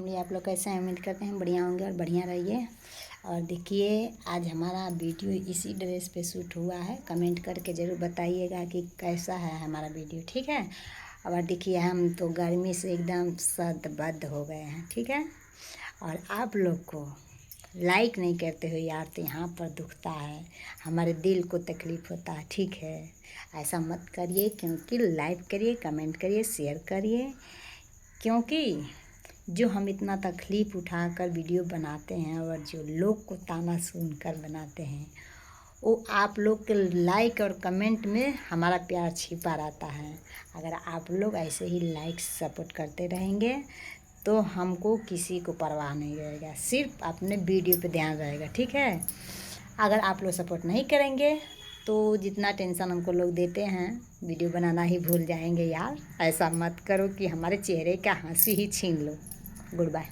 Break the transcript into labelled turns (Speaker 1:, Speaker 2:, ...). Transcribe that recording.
Speaker 1: Family, आप लोग कैसे हैं? उम्मीद करते हैं बढ़िया होंगे और बढ़िया रहिए। और देखिए, आज हमारा वीडियो इसी ड्रेस पे शूट हुआ है। कमेंट करके ज़रूर बताइएगा कि कैसा है हमारा वीडियो, ठीक है। और देखिए, हम तो गर्मी से एकदम सदबद्ध हो गए हैं, ठीक है। और आप लोग को लाइक नहीं करते हो यार, तो यहाँ पर दुखता है, हमारे दिल को तकलीफ़ होता है, ठीक है। ऐसा मत करिए, क्योंकि लाइक करिए, कमेंट करिए, शेयर करिए, क्योंकि जो हम इतना तकलीफ़ उठाकर वीडियो बनाते हैं और जो लोग को ताना सुनकर बनाते हैं, वो आप लोग के लाइक और कमेंट में हमारा प्यार छिपा रहता है। अगर आप लोग ऐसे ही लाइक सपोर्ट करते रहेंगे तो हमको किसी को परवाह नहीं रहेगा, सिर्फ अपने वीडियो पे ध्यान रहेगा, ठीक है। अगर आप लोग सपोर्ट नहीं करेंगे तो जितना टेंशन हमको लोग देते हैं, वीडियो बनाना ही भूल जाएंगे यार। ऐसा मत करो कि हमारे चेहरे का हंसी ही छीन लो। Good bye.